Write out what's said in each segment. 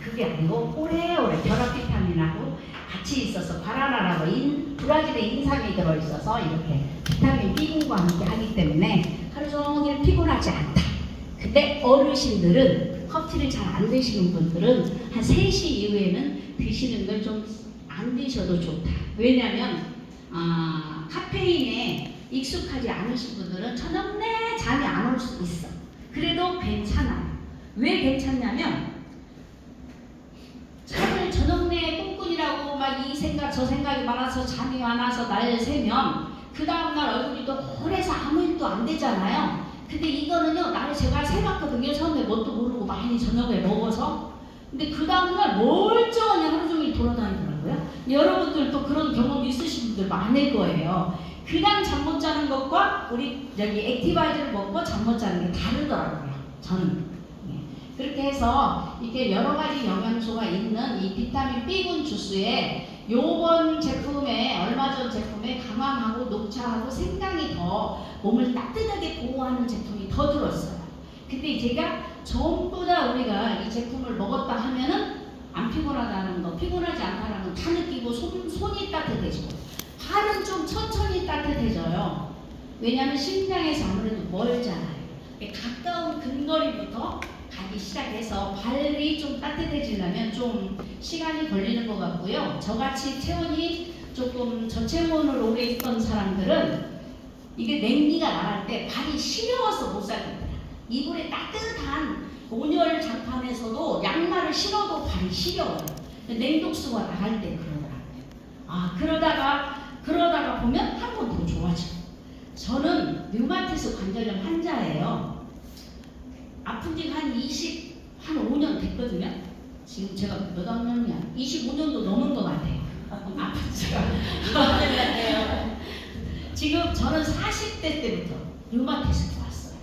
그게 아니고 오래오래 결합 비타민하고 같이 있어서 바나나라고 브라질의 인삼이 들어있어서 이렇게 비타민 B군과 함께 하기 때문에 하루 종일 피곤하지 않다. 근데 어르신들은 커피를 잘 안 드시는 분들은 한 3시 이후에는 드시는 걸 좀 안 드셔도 좋다. 왜냐하면 카페인에 익숙하지 않으신 분들은 저녁 내 잠이 안 올 수 있어. 그래도 괜찮아요. 왜 괜찮냐면 잠을 저녁 내에 꾼꾼이라고 막 이 생각 저 생각이 많아서 잠이 많아서 날 새면 그 다음날 얼굴이 노래서 아무 일도 안 되잖아요. 근데 이거는요, 나를 제가 세봤거든요. 처음에 뭣도 모르고 많이 저녁에 먹어서. 근데 그 다음날 멀쩡하게 하루 종일 돌아다니더라고요. 여러분들도 그런 경험 있으신 분들 많을 거예요. 그냥 잠 못 자는 것과 우리 여기 액티바이저를 먹고 잠 못 자는 게 다르더라고요. 저는. 그렇게 해서 이게 여러 가지 영양소가 있는 이 비타민 B군 주스에 요번 제품에 얼마 전 제품에 감암하고 녹차하고 생강이 더 몸을 따뜻하게 보호하는 제품이 더 들었어요. 근데 제가 전부 다 우리가 이 제품을 먹었다 하면은 안 피곤하다는 거, 피곤하지 않다는 거 다 느끼고 손이 따뜻해지고 발은 좀 천천히 따뜻해져요. 왜냐하면 심장에서 아무래도 멀잖아요. 가까운 근거리부터 가기 시작해서 발이 좀 따뜻해지려면 좀 시간이 걸리는 것 같고요. 저같이 체온이 조금 저체온으로 오래 있던 사람들은 이게 냉기가 나갈 때 발이 시려워서 못 살겠더라. 이불에 따뜻한 온열 장판에서도 양말을 신어도 발이 시려워요. 냉독수가 나갈 때 그러더라고요. 그러다가 보면 한 번 더 좋아지고. 저는 류마티스 관절염 환자예요. 아픈 지가 한 5년 됐거든요. 지금 제가 몇 학년이야? 25년도 넘은 것 같아요. 아픈 지가. 지금 저는 40대 때부터 류마티스가 왔어요.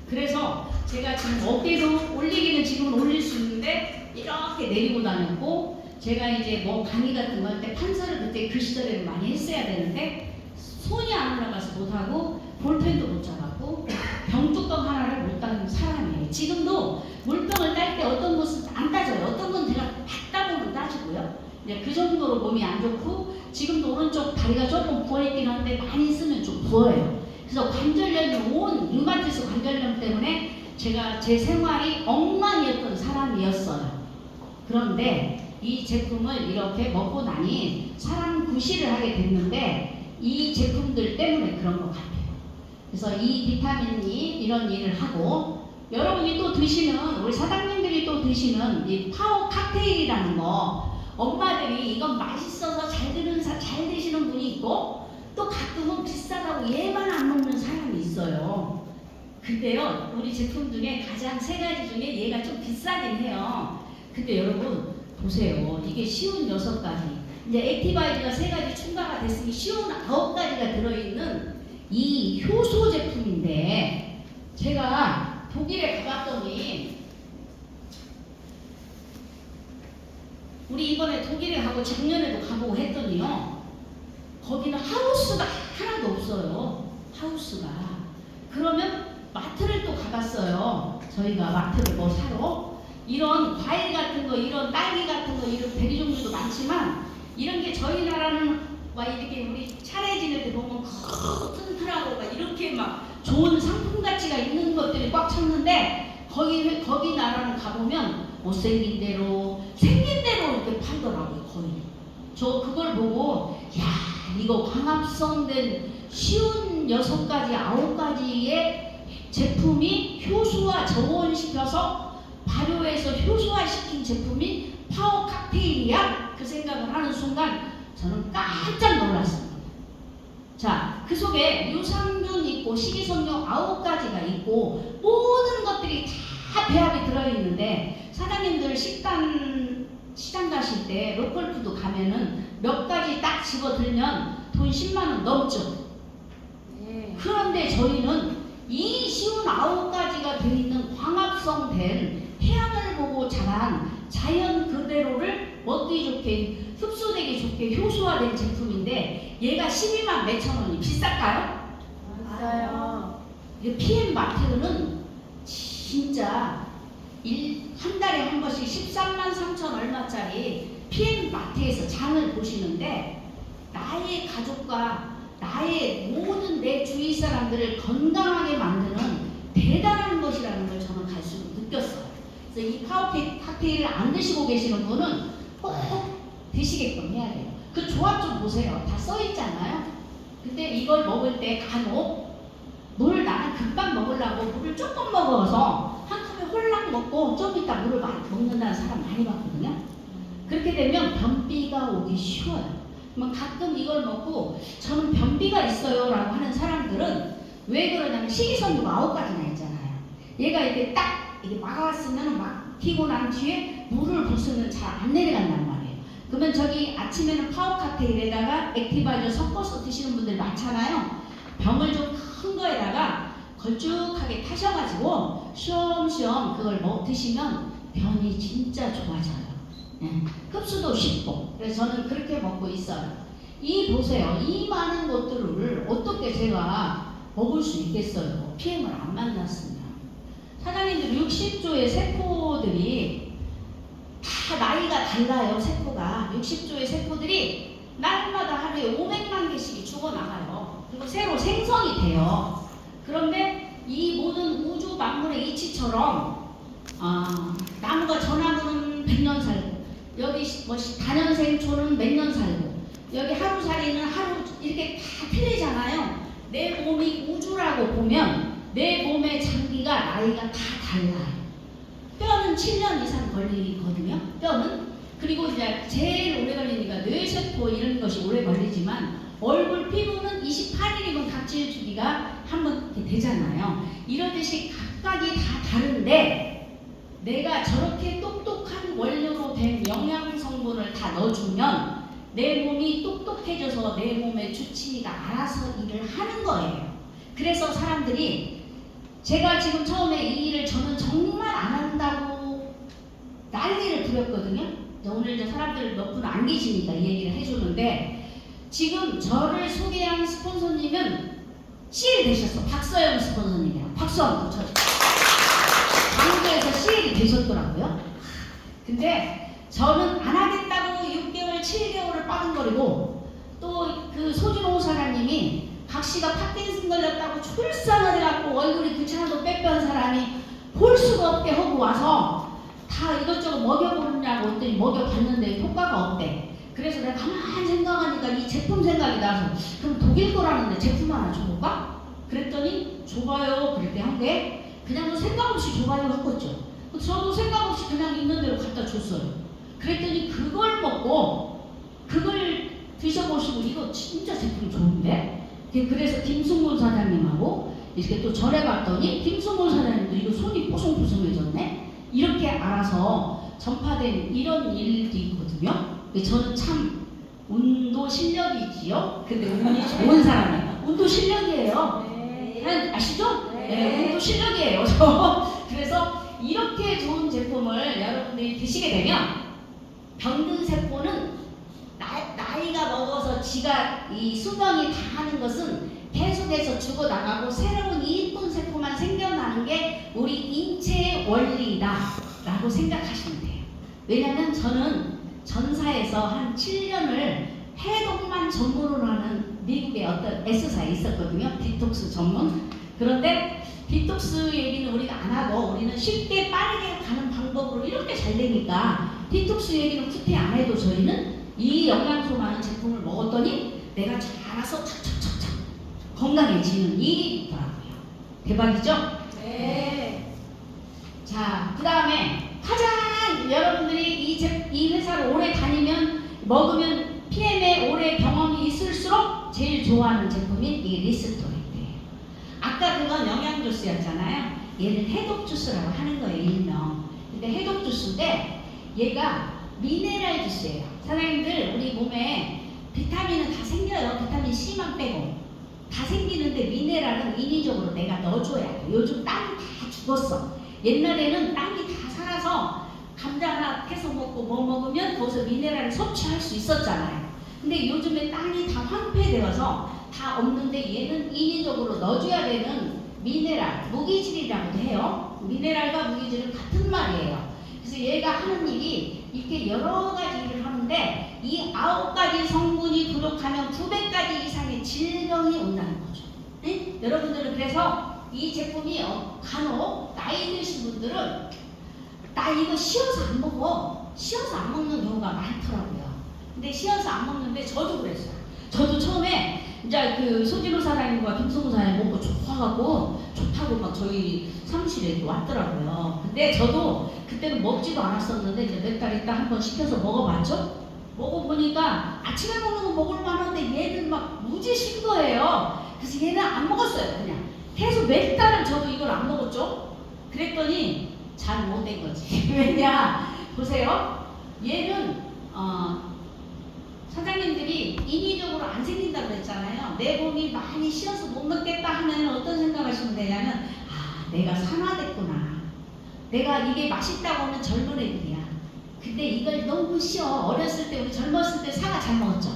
그래서 제가 지금 어깨도 올리기는 지금 올릴 수 있는데 이렇게 내리고 다녔고, 제가 이제 뭐 강의 같은 거 할 때 판사를 그때 그 시절에는 많이 했어야 되는데 손이 안 올라가서 못하고 볼펜도 못 잡았고 병뚜껑 하나를 못 따는 사람이에요. 지금도 물병을 딸 때 어떤 것은 안 따져요. 어떤 건 제가 막 따보면 따지고요. 이제 그 정도로 몸이 안 좋고, 지금도 오른쪽 다리가 조금 부어있긴 한데 많이 쓰면 좀 부어요. 그래서 관절염이 온 류마티스 관절염 때문에 제가 제 생활이 엉망이었던 사람이었어요. 그런데 이 제품을 이렇게 먹고 나니 사람 구실을 하게 됐는데 이 제품들 때문에 그런 것 같아요. 그래서 이 비타민이 이런 일을 하고, 여러분이 또 드시는, 우리 사장님들이 또 드시는 이 파워 칵테일이라는 거, 엄마들이 이건 맛있어서 잘 드시는 분이 있고, 또 가끔은 비싸다고 얘만 안 먹는 사람이 있어요. 근데요, 우리 제품 중에 가장 3가지 중에 얘가 좀 비싸긴 해요. 근데 여러분 보세요. 이게 쉬운 6가지, 이제 액티바이저가 3가지 추가가 됐으니 쉬운 9가지가 들어있는 이 효소 제품인데, 제가 독일에 가봤더니, 우리 이번에 독일에 가고 작년에도 가보고 했더니요, 거기는 하우스가 하나도 없어요. 하우스가. 그러면 마트를 또 가봤어요. 저희가 마트를 뭐 사러. 이런 과일 같은 거, 이런 딸기 같은 거, 이런 베리 종류도 많지만, 이런 게 저희 나라는 막 이렇게 우리 차례 지낼 때 보면 튼튼하고 막 이렇게 막 좋은 상품 가치가 있는 것들이 꽉 찼는데, 거기 나라는 가보면 못생긴 대로 생긴 대로 이렇게 팔더라고요. 거의. 저 그걸 보고, 야, 이거 광합성된 쉬운 6가지 9가지의 제품이 효소화 저온시켜서 발효해서 효소화시킨 제품이 파워 칵테일이야? 그 생각을 하는 순간 저는 깜짝 놀랐습니다. 자, 그 속에 유산균 있고 식이섬유 9가지가 있고 모든 것들이 다 배합이 들어있는데, 사장님들 시장 가실 때 로컬푸드 가면은 몇 가지 딱 집어들면 돈 10만원 넘죠. 그런데 저희는 이 쉬운 9가지가 되어있는 광합성된 태양을 보고 자란 자연 그대로를 먹기 좋게 흡수되기 좋게 효소화된 제품인데, 얘가 12만 몇천 원이 비쌀까요? 맞아요. PM 마트는 진짜 한 달에 한 번씩 13만 3천 얼마짜리 PM 마트에서 장을 보시는데 나의 가족과 나의 모든 내 주위 사람들을 건강하게 만드는 대단한 것이라는 걸 저는 갈수록 느꼈어요. 그래서 이 파워 칵테일을 안 드시고 계시는 분은 꼭 드시게끔 해야 돼요. 그 조합 좀 보세요. 다 써있잖아요. 근데 이걸 먹을 때 간혹 나는 금방 먹으려고 물을 조금 먹어서 한 컵에 홀랑 먹고 좀 이따 물을 먹는다는 사람 많이 봤거든요. 그렇게 되면 변비가 오기 쉬워요. 가끔 이걸 먹고 저는 변비가 있어요 라고 하는 사람들은 왜 그러냐면 식이섬유가 9가지나 있잖아요. 얘가 이렇게 딱 이렇게 막아왔으면 막 튀고 난 뒤에 물을 부으면 잘 안 내려간단 말이에요. 그러면 저기 아침에는 파워 칵테일에다가 액티바이저 섞어서 드시는 분들 많잖아요. 병을 좀 큰 거에다가 걸쭉하게 타셔가지고 쉬엄쉬엄 그걸 드시면 변이 진짜 좋아져요. 흡수도 쉽고. 그래서 저는 그렇게 먹고 있어요. 보세요. 이 많은 것들을 어떻게 제가 먹을 수 있겠어요? PM을 안 만났으면. 사장님들 60조의 세포들이 다 나이가 달라요. 세포가 60조의 세포들이 날마다 하루에 500만 개씩이 죽어나가요. 그리고 새로 생성이 돼요. 그런데 이 모든 우주 만물의 이치처럼 나무가 전나무는 100년 살고 여기 다년생초는 몇 년 살고 여기 하루살이는 하루 이렇게 다 틀리잖아요. 내 몸이 우주라고 보면 내 몸의 장기가 나이가 다 달라요. 뼈는 7년 이상 걸리거든요. 뼈는. 그리고 이제 제일 오래 걸리니까 뇌세포 이런 것이 오래 걸리지만 얼굴 피부는 28일이면 각질 주기가 한번 되잖아요. 이러듯이 각각이 다 다른데 내가 저렇게 똑똑한 원료로 된 영양 성분을 다 넣어주면 내 몸이 똑똑해져서 내 몸의 주치의가 알아서 일을 하는 거예요. 그래서 사람들이 제가 지금 처음에 이 일을 저는 정말 안 한다고 난리를 부렸거든요. 오늘 사람들 몇 분 안 계시니까 이 얘기를 해주는데 지금 저를 소개한 스폰서님은 CL 되셨어. 박서영 스폰서님이랑 박수 한번 쳐주세요. 광주에서 CL이 되셨더라고요. 근데 저는 안 하겠다고 6개월, 7개월을 빠근거리고 또 그 소준호 사장님이 각 씨가 파킨슨 걸렸다고 출산을 해갖고 얼굴이 귀찮아도 빼빼한 사람이 볼 수가 없게 하고 와서 다 이것저것 먹여보느냐고 했더니 먹여봤는데 효과가 없대. 그래서 내가 가만히 생각하니까 이 제품 생각이 나서 그럼 독일 거라는데 제품 하나 줘볼까? 그랬더니 줘봐요. 그랬더니 한 게 그냥 생각 없이 줘봐요 했겠죠. 저도 생각 없이 그냥 있는 대로 갖다 줬어요. 그랬더니 그걸 먹고 그걸 드셔보시고 이거 진짜 제품 좋은데? 그래서 김승문 사장님하고 이렇게 또 전해봤더니 김승문 사장님도 이거 손이 뽀송뽀송해졌네? 이렇게 알아서 전파된 이런 일도 있거든요. 저는 참 운도 실력이지요. 근데 운이 좋은 사람이에요. 운도 실력이에요. 네. 아시죠? 네. 운도 실력이에요. 그래서 이렇게 좋은 제품을 여러분들이 드시게 되면 병든 세포는 나이가 먹어서 지가 이 수명이 다 하는 것은 계속해서 죽어나가고 새로운 이쁜 세포만 생겨나는 게 우리 인체의 원리다라고 생각하시면 돼요. 왜냐면 저는 전사에서 한 7년을 해독만 전문으로 하는 미국의 어떤 S사에 있었거든요. 디톡스 전문. 그런데 디톡스 얘기는 우리가 안 하고 우리는 쉽게 빠르게 가는 방법으로 이렇게 잘 되니까 디톡스 얘기는 구태 안 해도 저희는 이 영양소 많은 제품을 먹었더니 내가 알아서 착착착착 건강해지는 일이 있더라고요. 대박이죠? 네. 자, 그 다음에 가장 여러분들이 이 회사를 오래 다니면 먹으면 PM에 오래 경험이 있을수록 제일 좋아하는 제품이 이 리스토리트예요. 아까 그건 영양 주스였잖아요. 얘는 해독 주스라고 하는 거예요, 일명. 근데 해독 주스인데 얘가 미네랄 주스예요. 사장님들 우리 몸에 비타민은 다 생겨요. 비타민 C만 빼고 다 생기는데 미네랄은 인위적으로 내가 넣어줘야 돼. 요즘 땅이 다 죽었어. 옛날에는 땅이 다 살아서 감자 하나 해서 먹고 뭐 먹으면 거기서 미네랄을 섭취할 수 있었잖아요. 근데 요즘에 땅이 다 황폐되어서 다 없는데 얘는 인위적으로 넣어줘야 되는 미네랄, 무기질이라고도 해요. 미네랄과 무기질은 같은 말이에요. 그래서 얘가 하는 일이 이렇게 여러 가지 일을 하는데 이 9가지 성분이 부족하면 2배까지 이상의 질병이 온다는 거죠. 네? 여러분들은 그래서 이 제품이 간혹 나이 드신 분들은 나 이거 씌어서 안 먹어. 씌어서 안 먹는 경우가 많더라고요. 근데 씌어서 안 먹는데 저도 그랬어요. 저도 처음에 이제 그 소진호 사장님과 김성우 사장님 먹고 좋다고 막 저희 사무실에 왔더라고요. 근데 저도 그때는 먹지도 않았었는데 이제 몇 달 있다 한번 시켜서 먹어봤죠. 먹어보니까 아침에 먹는 거 먹을 만한데 얘는 막 무지 신 거예요. 그래서 얘는 안 먹었어요. 그냥 계속 몇 달을 저도 이걸 안 먹었죠. 그랬더니 잘 못 된 거지. 왜냐 보세요. 얘는 사장님들이 인위적으로 안 생긴다고 그랬잖아요. 내 몸이 많이 쉬어서 못 먹겠다 하면 어떤 생각하시면 되냐면 내가 산화됐구나. 내가 이게 맛있다고 하면 젊은 애들이야. 근데 이걸 너무 쉬어. 어렸을 때 우리 젊었을 때 사과 잘 먹었죠.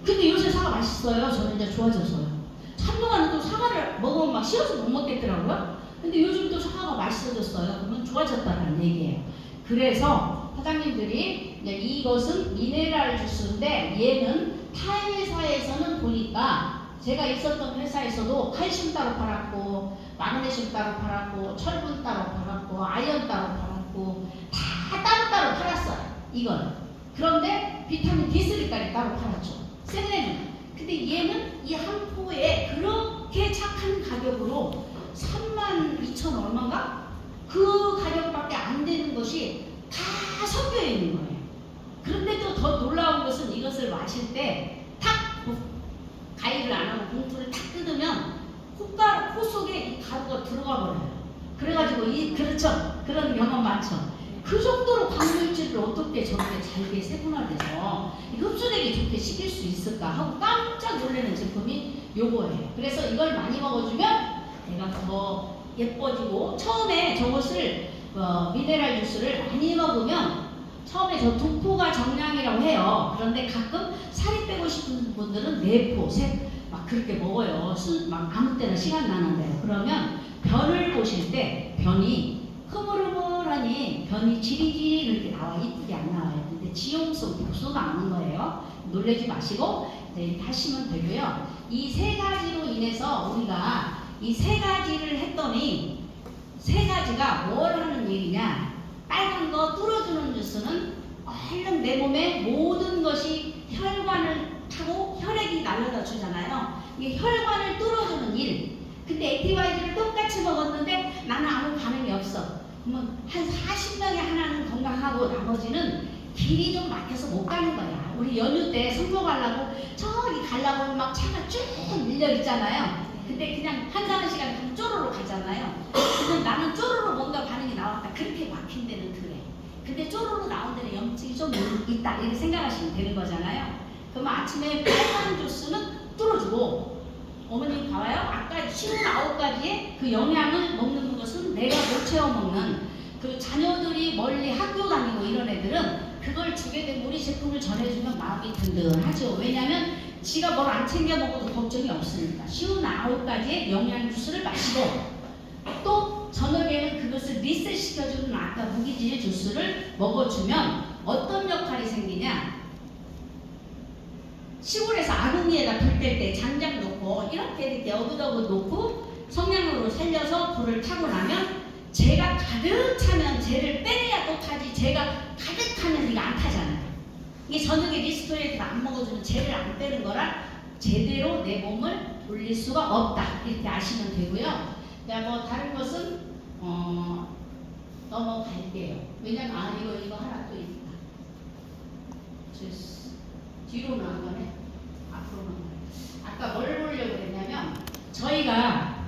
근데 요새 사과 맛있어요. 저는 이제 좋아져서요. 한동안은 또 사과를 먹으면 막 쉬어서 못 먹겠더라고요. 근데 요즘 또 사과가 맛있어졌어요. 그러면 좋아졌다는 얘기예요. 그래서 사장님들이 이제 이것은 미네랄 주스인데 얘는 타 회사에서는 보니까 제가 있었던 회사에서도 칼슘 따로 팔았고 마그네슘 따로 팔았고 철분 따로 팔았고 아연 따로 팔았고 다 따로따로 팔았어요. 이건. 그런데 비타민 D3까지 따로 팔았죠. 생레는. 근데 얘는 이 한 포에 그렇게 착한 가격으로 32,000 얼마인가? 그 가격밖에 안 되는 것이 다 섞여 있는 거예요. 그런데 또 더 놀라운 것은 이것을 마실 때 탁 가위를 안 하고 봉투를 탁 뜯으면 코 속에 이 가루가 들어가 버려요. 그래가지고 그렇죠. 그런 경험 많죠. 그 정도로 방물질을 어떻게 저렇게 잘게 세분화돼서 흡수되기 좋게 시킬 수 있을까 하고 깜짝 놀라는 제품이 요거예요. 그래서 이걸 많이 먹어주면 내가 더 예뻐지고 처음에 저것을 미네랄 주스를 많이 먹으면 처음에 저 2포가 정량이라고 해요. 그런데 가끔 살이 빼고 싶은 분들은 4포, 3, 막 그렇게 먹어요. 막 아무 때나 시간 나는 대로. 그러면 변을 보실 때 변이 흐물흐물하니 변이 지리지리 이렇게 나와. 이쁘게 안 나와요. 근데 지용성 독소가 나는 거예요. 놀라지 마시고 이제 하시면 되고요. 이 3가지로 인해서 우리가 이 3가지를 했더니 3가지가 뭘 하는 일이냐. 빨간 거 뚫어주는 주스는 얼른 내 몸에 모든 것이 혈관을 타고 혈액이 날려다 주잖아요. 이게 혈관을 뚫어주는 일. 근데 액티바이즈를 똑같이 먹었는데 나는 아무 반응이 없어. 그러면 한 40명에 하나는 건강하고 나머지는 길이 좀 막혀서 못 가는 거야. 우리 연휴 때 성모 가려고 저기 가려고 막 차가 쭉 밀려 있잖아요. 근데 그냥 한가한 시간에 그냥 쪼로로 가잖아요. 근데 나는 쪼로로 뭔가 반응이 나왔다. 그렇게 막힌 데는 그래. 근데 쪼로로 나온 데는 염증이 좀 있다. 이렇게 생각하시면 되는 거잖아요. 그러면 아침에 빨간 주스는 뚫어주고 어머님 봐봐요. 아까 59가지의 그 영양을 먹는 것은 내가 못 채워 먹는 그 자녀들이 멀리 학교 다니고 이런 애들은 그걸 주게 되면 우리 제품을 전해주면 마음이 든든하죠. 왜냐하면 지가 뭘 안 챙겨 먹어도 걱정이 없으니까. 59가지의 영양 주스를 마시고 또 저녁에는 그것을 리셋시켜주는 아까 무기질 주스를 먹어주면 어떤 역할이 생기냐. 시골에서 아궁이에다 불 뗄 때 장작 놓고 이렇게 어긋어긋 놓고 성냥으로 살려서 불을 타고 나면 재가 가득 차면 재를 빼내야 또 타지. 재가 가득 타면 이거 안 타잖아요. 이게 저녁에 리스토리에서 안 먹어주면 재를 안 빼는 거라 제대로 내 몸을 돌릴 수가 없다. 이렇게 아시면 되고요. 뭐 다른 것은 넘어갈게요. 왜냐면 이거 하나 또 있다. 뒤로 나온 거네. 앞으로 나온 거네. 아까 뭘 보려고 그랬냐면 저희가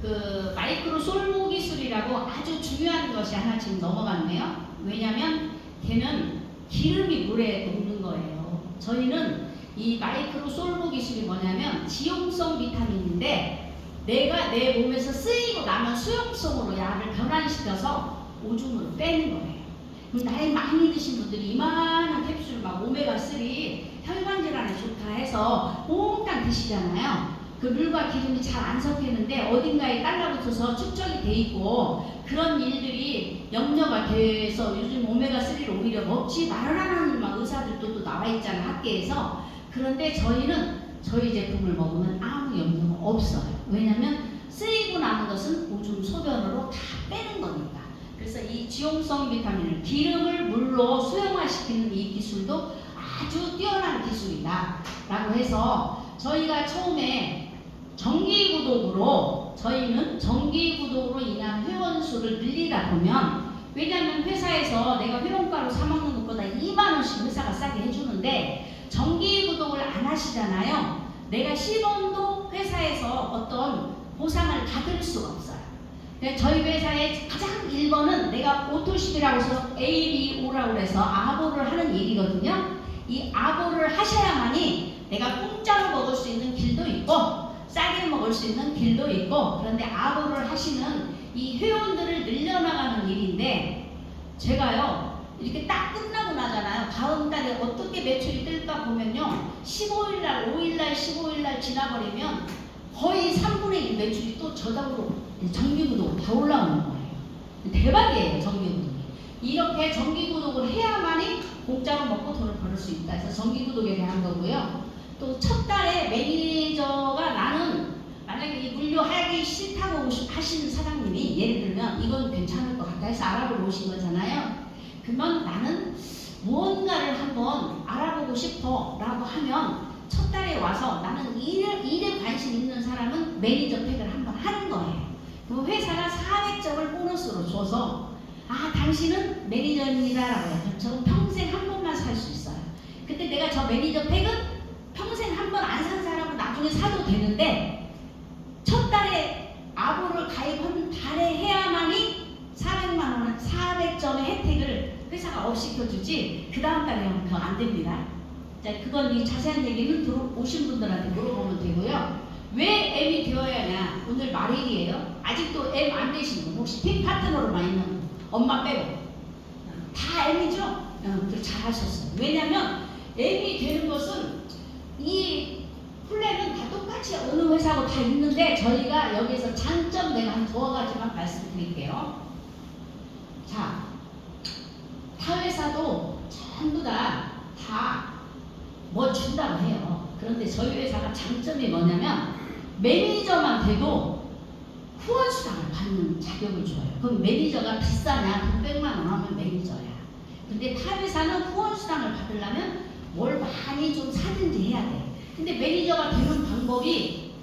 그 마이크로 솔모 기술이라고 아주 중요한 것이 하나 지금 넘어갔네요. 왜냐면 걔는 기름이 물에 녹는 거예요. 저희는 이 마이크로 솔모 기술이 뭐냐면 지용성 비타민인데 내가 내 몸에서 쓰이고 나면 수용성으로 약을 변환시켜서 오줌으로 빼는 거예요. 나이 많이 드신 분들이 이만한 캡슐 막 오메가3 혈관 질환에 좋다 해서 몽땅 드시잖아요. 그 물과 기름이 잘 안 섞이는데 어딘가에 달라붙어서 축적이 돼 있고 그런 일들이 염려가 돼서 요즘 오메가3를 오히려 먹지 말아라는 막 의사들도 또 나와 있잖아요, 학계에서. 그런데 저희는 저희 제품을 먹으면 아무 염려가 없어요. 왜냐면 쓰이고 남은 것은 오줌 소변으로 다 빼는 거니까. 그래서 이 지용성 비타민을 기름을 물로 수용화시키는 이 기술도 아주 뛰어난 기술이다 라고 해서 저희가 처음에 저희는 정기구독으로 인한 회원 수를 늘리다 보면, 왜냐하면 회사에서 내가 회원가로 사 먹는 것보다 2만 원씩 회사가 싸게 해주는데 정기구독을 안 하시잖아요. 내가 10원도 회사에서 어떤 보상을 받을 수가 없어요. 저희 회사의 가장 1번은 내가 오토십이라고 해서 ABO라고 해서 아보를 하는 일이거든요. 이 아보를 하셔야만이 내가 공짜로 먹을 수 있는 길도 있고 싸게 먹을 수 있는 길도 있고, 그런데 아보를 하시는 이 회원들을 늘려나가는 일인데, 제가요 이렇게 딱 끝나고 나잖아요. 다음 달에 어떻게 매출이 뜰까 보면요, 15일날 5일날 15일날 지나버리면 거의 3분의 1 매출이 또 저당으로 정기구독 다 올라오는 거예요. 대박이에요, 정기구독이. 이렇게 정기구독을 해야만이 공짜로 먹고 돈을 벌을 수 있다 해서 정기구독에 대한 거고요. 또 첫 달에 매니저가, 나는 만약에 이 물류 하기 싫다고 하시는 사장님이 예를 들면 이건 괜찮을 것 같다 해서 알아보러 오신 거잖아요. 그러면 나는 무언가를 한번 알아보고 싶어 라고 하면 첫 달에 와서 나는 일에 관심 있는 사람은 매니저 팩을 한번 하는 거예요. 그럼 회사가 400점을 보너스로 줘서 당신은 매니저입니다 라고 해요. 저는 평생 한 번만 살 수 있어요. 근데 내가 저 매니저 팩은 평생 한 번 안 산 사람은 나중에 사도 되는데, 첫 달에 아보를 가입한 달에 해야만이 400만 원, 400점의 혜택을 회사가 업시켜주지 그 다음 달에 하면 더 안 됩니다. 자, 그건 이 자세한 얘기는 오신 분들한테 물어보면 되고요. 왜 M이 되어야 하냐? 오늘 말일이에요. 아직도 M 안 되시는 분, 혹시 팀 파트너로만 있는 분, 엄마 빼고 다 M이죠? 잘하셨어요. 왜냐면 M이 되는 것은 이 플랜은 다 똑같이 어느 회사고 다 있는데, 저희가 여기서 장점 내가 한 두어 가지만 말씀드릴게요. 자, 타 회사도 전부 다 뭐 준다고 해요. 그런데 저희 회사가 장점이 뭐냐면 매니저만 돼도 후원수당을 받는 자격을 줘요. 그럼 매니저가 비싸냐? 돈 100만 원 하면 매니저야. 근데 타 회사는 후원수당을 받으려면 뭘 많이 좀 사든지 해야 돼. 근데 매니저가 되는 방법이,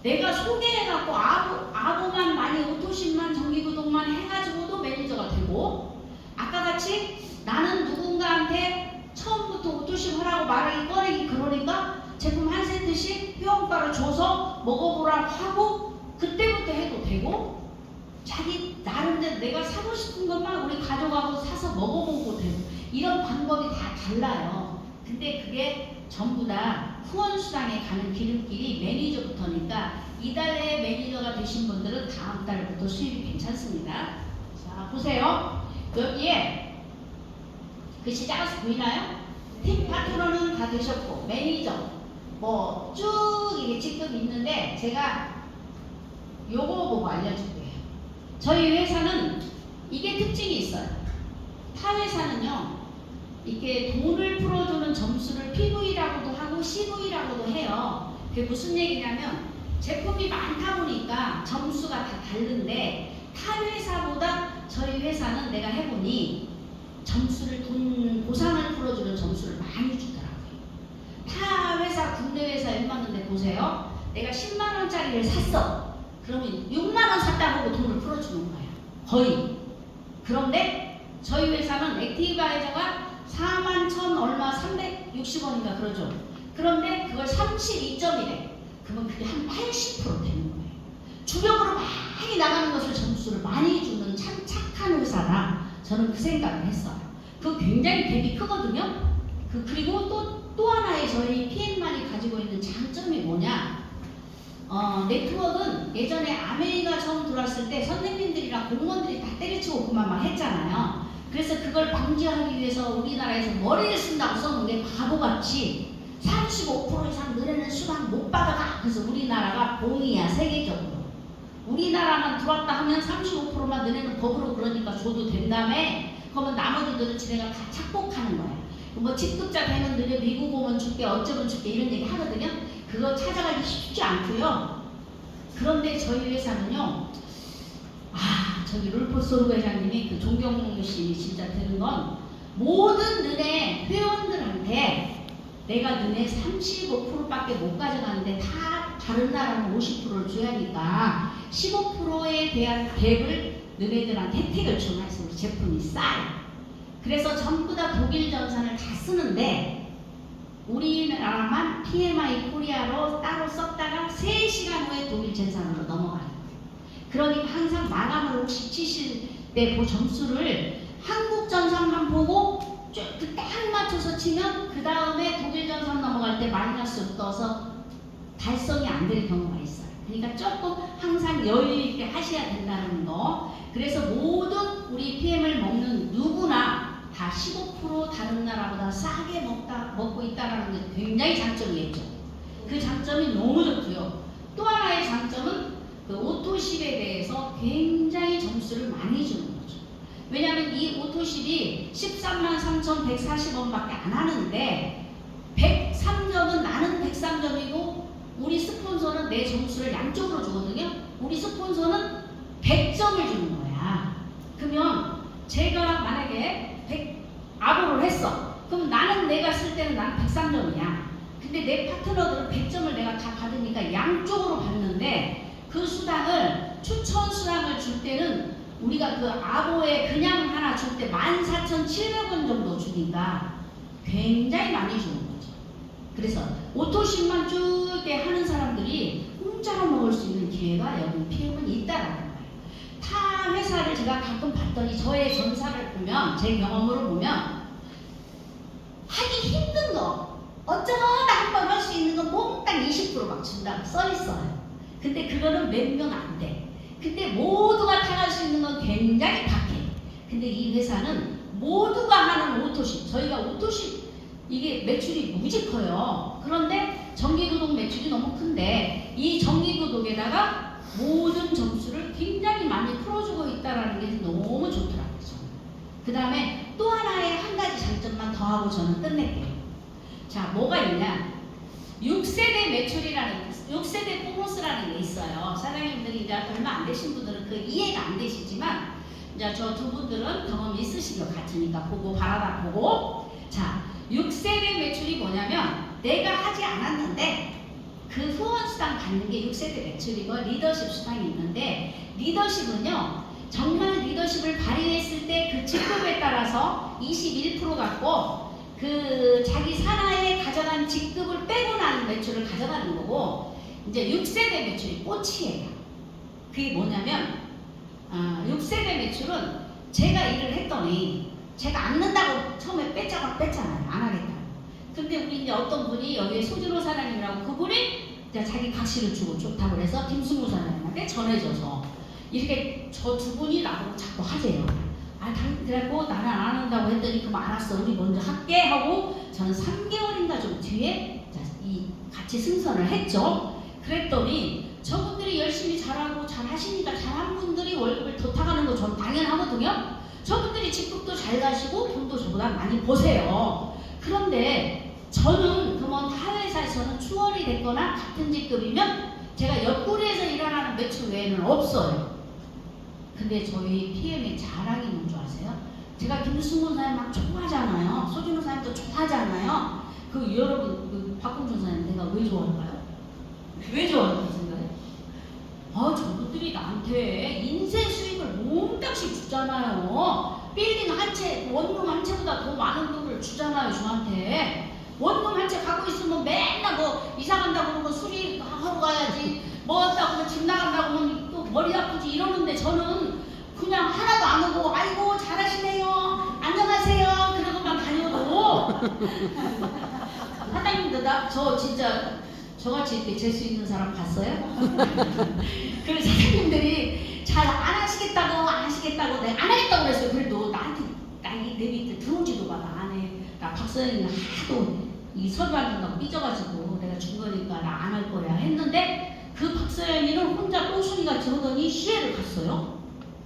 내가 소개해갖고 아보만 많이 오토십만 정기구독만 해가지고도 매니저가 되고, 아까 같이 나는 누군가한테 처음부터 오토십 하라고 말하기 꺼내기 그러니까 제품 한 세트씩 회원가를 줘서 먹어보라고 하고 그때부터 해도 되고, 자기 나름대로 내가 사고 싶은 것만 우리 가져가고 사서 먹어보고 되고, 이런 방법이 다 달라요. 근데 그게 전부 다 후원수당에 가는 기름길이 매니저부터니까, 이달에 매니저가 되신 분들은 다음 달부터 수입이 괜찮습니다. 자, 보세요. 여기에 글씨 작아서 보이나요? 팀 파트너는 다 되셨고, 매니저 뭐 쭉 이게 지금 있는데, 제가 요거 보고 알려줄게요. 저희 회사는 이게 특징이 있어요. 타 회사는요, 이렇게 돈을 풀어주는 점수를 PV라고도 하고 CV라고도 해요. 그게 무슨 얘기냐면, 제품이 많다 보니까 점수가 다 다른데, 타 회사보다 저희 회사는 내가 해보니 점수를, 돈 보상을 풀어주는 점수를 많이 주더라고요. 타 회사, 국내 회사 웬만한데 보세요. 내가 10만 원짜리를 샀어. 그러면 6만 원 샀다고 돈을 풀어주는 거예요. 거의. 그런데 저희 회사는 액티바이저가 4만 1천 얼마 360원인가 그러죠. 그런데 그걸 32점이래. 그러면 그게 한 80% 되는 거예요. 주력으로 많이 나가는 것을 점수를 많이 주는 참 착한 회사다. 저는 그 생각을 했어요. 그거 굉장히 갭이 크거든요. 그리고 또 하나의 저희 PM만이 가지고 있는 장점이 뭐냐? 네트워크는 예전에 아메리카 처음 들어왔을 때 선생님들이랑 공무원들이 다 때려치고 그만 막 했잖아요. 그래서 그걸 방지하기 위해서 우리나라에서 머리를 쓴다고 썼는데 바보같이 35% 이상 너네는 수당 못 받아가. 그래서 우리나라가 봉이야, 세계적으로. 우리나라만 들어왔다 하면 35%만 너네는 법으로 그러니까 줘도 된다며. 그러면 나머지들은 지네가 다 착복하는 거야. 뭐 직급자 되면 너네 미국 오면 줄게, 어쩌면 줄게 이런 얘기 하거든요. 그거 찾아가기 쉽지 않고요. 그런데 저희 회사는요, 저기 룰포소르 회장님이 그 존경심이 진짜 드는 건, 모든 너네 회원들한테 내가 너네 35%밖에 못 가져가는데 다 다른 나라는 50%를 줘야 하니까 15%에 대한 갭을 너네들한테 혜택을 주는 말씀으로 제품이 싸요. 그래서 전부 다 독일 전산을 다 쓰는데 우리나라만 PMI 코리아로 따로 썼다가 3시간 후에 독일 전산으로 넘어가요. 그러니까 항상 마감을 혹시 치실 때 그 점수를 한국 전산만 보고 딱 맞춰서 치면 그 다음에 독일 전산 넘어갈 때 마이너스 떠서 달성이 안 될 경우가 있어요. 그러니까 조금 항상 여유 있게 하셔야 된다는 거. 그래서 모든 우리 PM을 먹는 누구나 다 15% 다른 나라보다 싸게 먹고 있다는 게 굉장히 장점이겠죠. 그 장점이 너무 좋고요. 또 하나의 장점은 그 오토십에 대해서 굉장히 점수를 많이 주는 거죠. 왜냐하면 이 오토십이 133,140원밖에 안 하는데 103점은 나는 103점이고 우리 스폰서는 내 점수를 양쪽으로 주거든요. 우리 스폰서는 100점을 주는 거야. 그러면 제가 만약에 100 아보를 했어. 그럼 나는 내가 쓸 때는 나는 103점이야. 근데 내 파트너들은 100점을 내가 다 받으니까 양쪽으로 받는데 그 수당을 추천 수당을 줄 때는 우리가 그 아보에 그냥 하나 줄 때 14,700원 정도 주니까 굉장히 많이 주는 거죠. 그래서 오토십만 줄게 하는 사람들이 공짜로 먹을 수 있는 기회가 여기 PM은 있다라는 거예요. 타 회사를 제가 가끔 봤더니 저의 전사를 보면, 제 경험으로 보면 하기 힘든 거 어쩌다 한번 할 수 있는 거 몽땅 20% 막 준다고 써 있어요. 근데 그거는 몇 명 안 돼. 근데 모두가 타갈 수 있는 건 굉장히 박해. 근데 이 회사는 모두가 하는 오토십, 저희가 오토십 이게 매출이 무지 커요. 그런데 정기구독 매출이 너무 큰데 이 정기구독에다가 모든 점수를 굉장히 많이 풀어주고 있다는 게 너무 좋더라고요. 그 다음에 또 하나의 한 가지 장점만 더 하고 저는 끝낼게요. 자, 뭐가 있냐? 6세대 매출이라는, 6세대 보너스라는 게 있어요. 사장님들이 이제 얼마 안 되신 분들은 그 이해가 안 되시지만, 이제 저 두 분들은 경험이 있으신 것 같으니까 보고 바라다 보고. 자, 6세대 매출이 뭐냐면 내가 하지 않았는데 그 후원 수당 받는 게 6세대 매출이고, 리더십 수당이 있는데, 리더십은요 정말 리더십을 발휘했을 때 그 직급에 따라서 21% 갖고 그 자기 산하에 가져간 직급을 빼고 나는 매출을 가져가는 거고, 이제 6세대 매출이 꽃이에요. 그게 뭐냐면 6세대 매출은 제가 일을 했더니 제가 안 넣는다고 처음에 뺐잖아요. 안 하겠다고. 근데 우리 이제 어떤 분이 여기에 소진호 사장님이라고, 그분이 이제 자기 각시를 주고 좋다고 그래서 김승우 사장님한테 전해줘서 이렇게 저 두 분이 나보고 자꾸 하세요. 그래갖고 나는 안 한다고 했더니 그럼 알았어, 우리 먼저 할게 하고 저는 3개월인가 좀 뒤에 이 같이 승선을 했죠. 그랬더니 저분들이 열심히 잘하고 잘하시니까 잘한 분들이 월급을 더 타가는 거 전 당연하거든요. 저분들이 직급도 잘 가시고 돈도 저보다 많이 버세요. 그런데 저는 그러면 타 회사에서는 추월이 됐거나 같은 직급이면 제가 옆구리에서 일어나는 매출 외에는 없어요. 근데 저희 PM의 자랑이 뭔지 아세요? 제가 김승훈 사님 막 좋아하잖아요. 소진호 사님도 좋아하잖아요. 그 여러분, 그 박봉준 사님 내가 왜 좋아할까요? 왜 좋아할까요, 생각해? 저분들이 나한테 인생 수익을 몽땅씩 주잖아요. 빌딩 한 채, 원룸 한 채보다 더 많은 돈을 주잖아요, 저한테. 원룸 한 채 갖고 있으면 맨날 뭐 이사 간다고 그러면 수리 하러 가야지, 뭐 한다고 하면 집 나간다고 하면 또 머리 아프지 이러는데, 저는 그냥 하나도 안 오고 아이고 잘하시네요, 안녕하세요 그러고만 다녀도 사장님도 저 진짜 저같이 이렇게 잴 수 있는 사람 봤어요? 그래서 사장님들이 잘 안 하시겠다고 내가 안 하겠다고 그랬어요. 그래도 나한테 내 밑에 들어오지도 마. 안 해. 박사님 하도 이 서류 안 준다고 삐져가지고 내가 준 거니까 나 안 할 거야 했는데 그 박서연이는 혼자 똥순이같이 하더니 시애를 갔어요.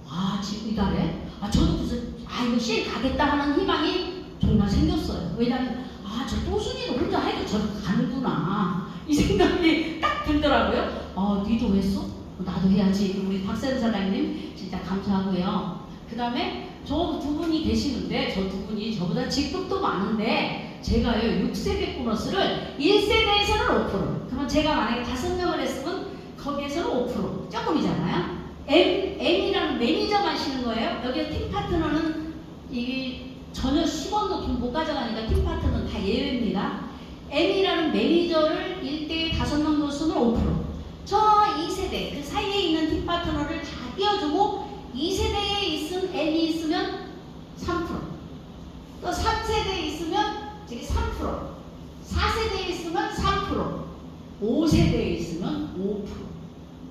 아 지금 이달에 저도 무슨 이거 시애 가겠다 하는 희망이 정말 생겼어요. 왜냐면 저 똥순이는 혼자 해도 저를 가는구나 이 생각이 딱 들더라고요. 니도 했어? 나도 해야지. 우리 박세현 사장님 진짜 감사하고요. 그 다음에 저 두 분이 계시는데 저 두 분이 저보다 직급도 많은데 제가요 6세대 보너스를 1세대에서는 5% 그러면 제가 만약에 5명을 했으면 거기에서는 5% 조금이잖아요. M이라는 매니저만 쉬는 거예요. 여기 팀 파트너는 이게 전혀 10원도 돈 못 가져가니까 팀 파트너는 다 예외입니다. M이라는 매니저를 1대에 5명 뒀으면 5%. 저 2세대 그 사이에 있는 팀 파트너를 다 띄워주고 2세대에 있은 M이 있으면 3%. 또 3세대에 있으면 저기 3%. 4세대에 있으면 3%. 5세대에 있으면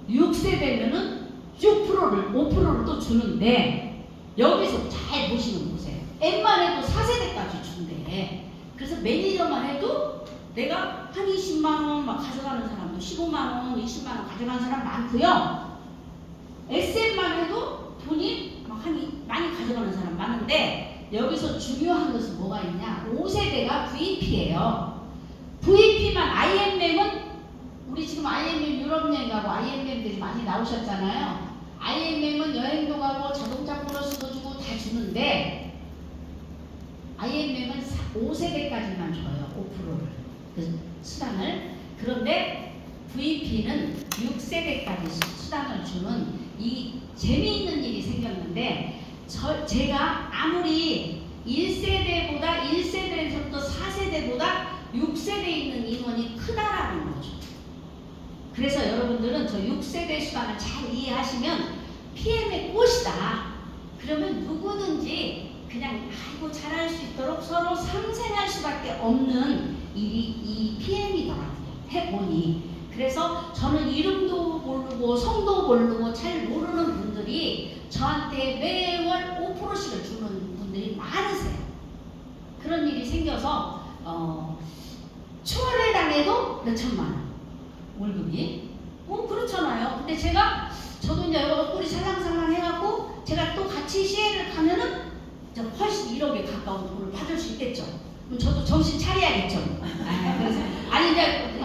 5%. 6세대면은 5%를 또 주는데 여기서 잘 보시면 보세요. M만 해도 4세대까지 준대. 그래서 매니저만 해도 내가 한 20만원 막 가져가는 사람도 15만원, 20만원 가져가는 사람 많고요. SM만 해도 돈이 막 많이 가져가는 사람 많은데 여기서 중요한 것은 뭐가 있냐? 5세대가 VP예요. VP만 IMM은 우리 지금 IMM 유럽 여행 가고 IMM들이 많이 나오셨잖아요. IMM은 여행도 가고 자동차 보너스도 주고 다 주는데 IMM은 5세대까지만 줘요. 5%를 그 수당을. 그런데 VP는 6세대까지 수당을 주는 이 재미있는 일이 생겼는데 제가 아무리 1세대에서부터 4세대보다 6세대에 있는 인원이 크다라는 거죠. 그래서 여러분들은 저 6세대 수당을 잘 이해하시면 PM의 꽃이다. 그러면 누구든지 그냥 잘할 수 있도록 서로 상생할 수밖에 없는 일이 이 PM이더라고요. 해보니. 그래서 저는 이름도 모르고 성도 모르고 잘 모르는 분들이 저한테 매월 5%씩을 주는 분들이 많으세요. 그런 일이 생겨서 초월회당해도 몇 천만 원 월급이 그렇잖아요. 근데 저도 이제 얼굴이 살랑살랑 해갖고 제가 또 같이 시해를 가면은 훨씬 1억에 가까운 돈을 받을 수 있겠죠. 그럼 저도 정신 차려야겠죠. 그래서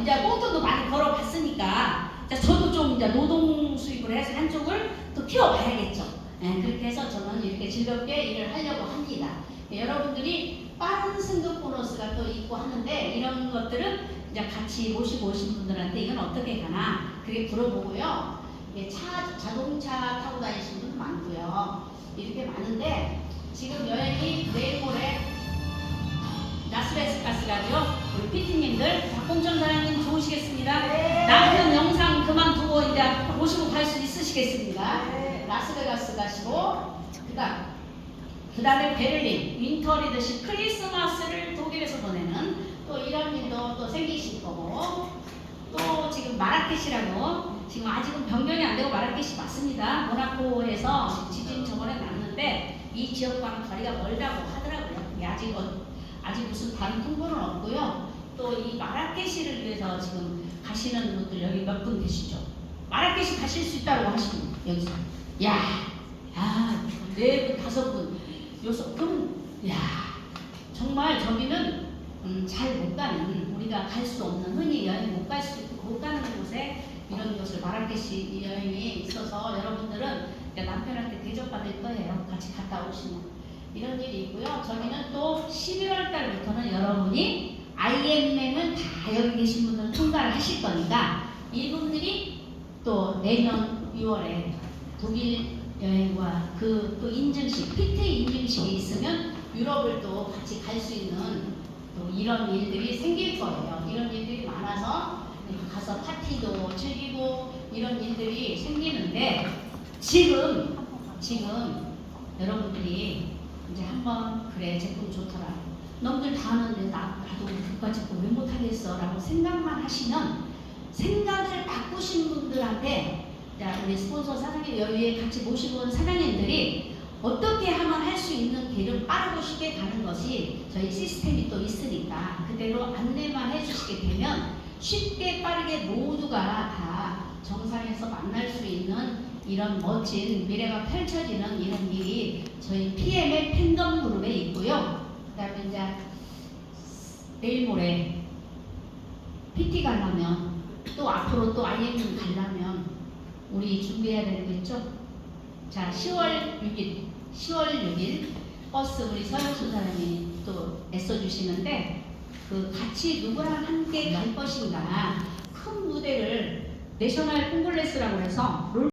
이제 꽁돈도 많이 벌어봤으니까 저도 좀 이제 노동 수입을 해서 한쪽을 또 키워봐야겠죠. 그렇게 해서 저는 이렇게 즐겁게 일을 하려고 합니다. 여러분들이 빠른 승급 보너스가 또 있고 하는데 이런 것들은 이제 같이 모시고 오신 분들한테 이건 어떻게 가나 그게 물어보고요. 자동차 타고 다니시는 분 많고요. 이렇게 많은데 지금 여행이 내일 모레 라스베가스 가죠. 우리 PT님들 박봉천 사장님 좋으시겠습니다. 네. 남편 영상 그만두고 이제 모시고 갈 수 있으시겠습니다. 네. 라스베가스 가시고 그 다음에 베를린 윈터 리더십 크리스마스를 독일에서 보내는 또 이런 일도 또 생기실 거고 또 지금 마라케시라고 지금 아직은 변경이 안 되고 마라케시 맞습니다. 모나코에서 지진 저번에 났는데 이 지역과는 거리가 멀다고 하더라고요. 아직 무슨 다른 통보는 없고요. 또 이 마라케시를 위해서 지금 가시는 분들 여기 몇 분 계시죠? 마라케시 가실 수 있다고 하시는 여기서 네 분, 5분 그럼 정말 저기는 잘 못 가는 우리가 갈 수 없는 흔히 여행 못 가는 곳에 이런 것을 마라케시 여행이 있어서 여러분들은 남편한테 대접받을 거예요. 같이 갔다 오시면 이런 일이 있고요. 저희는 또 11월 달부터는 여러분이 IMM은 다 여기 계신 분들은 통과를 하실 거니까 이분들이 또 내년 6월에 독일 여행과 그 인증식, PT 인증식이 있으면 유럽을 또 같이 갈 수 있는 또 이런 일들이 생길 거예요. 이런 일들이 많아서 가서 파티도 즐기고 이런 일들이 생기는데 지금 여러분들이 이제 한번 그래 제품 좋더라. 너희들 다 하는데 나도 국가 제품 왜 못하겠어 라고 생각만 하시면 생각을 바꾸신 분들한테 우리 스폰서 사장님 여기에 같이 모시고 온 사장님들이 어떻게 하면 할 수 있는 길은 빠르고 쉽게 가는 것이 저희 시스템이 또 또 있으니까 그대로 안내만 해주시게 되면 쉽게 빠르게 모두가 다 정상에서 만날 수 있는 이런 멋진 미래가 펼쳐지는 이런 일이 저희 PM의 팬덤 그룹에 있고요. 그 다음에 이제 내일 모레 PT 가려면 또 앞으로 또 IM 가려면 우리 준비해야 되는 거 있죠? 자, 10월 6일 버스 우리 서영수 사람이 또 애써주시는데 그 같이 누구랑 함께 갈 것인가 큰 무대를 내셔널 콩글레스라고 해서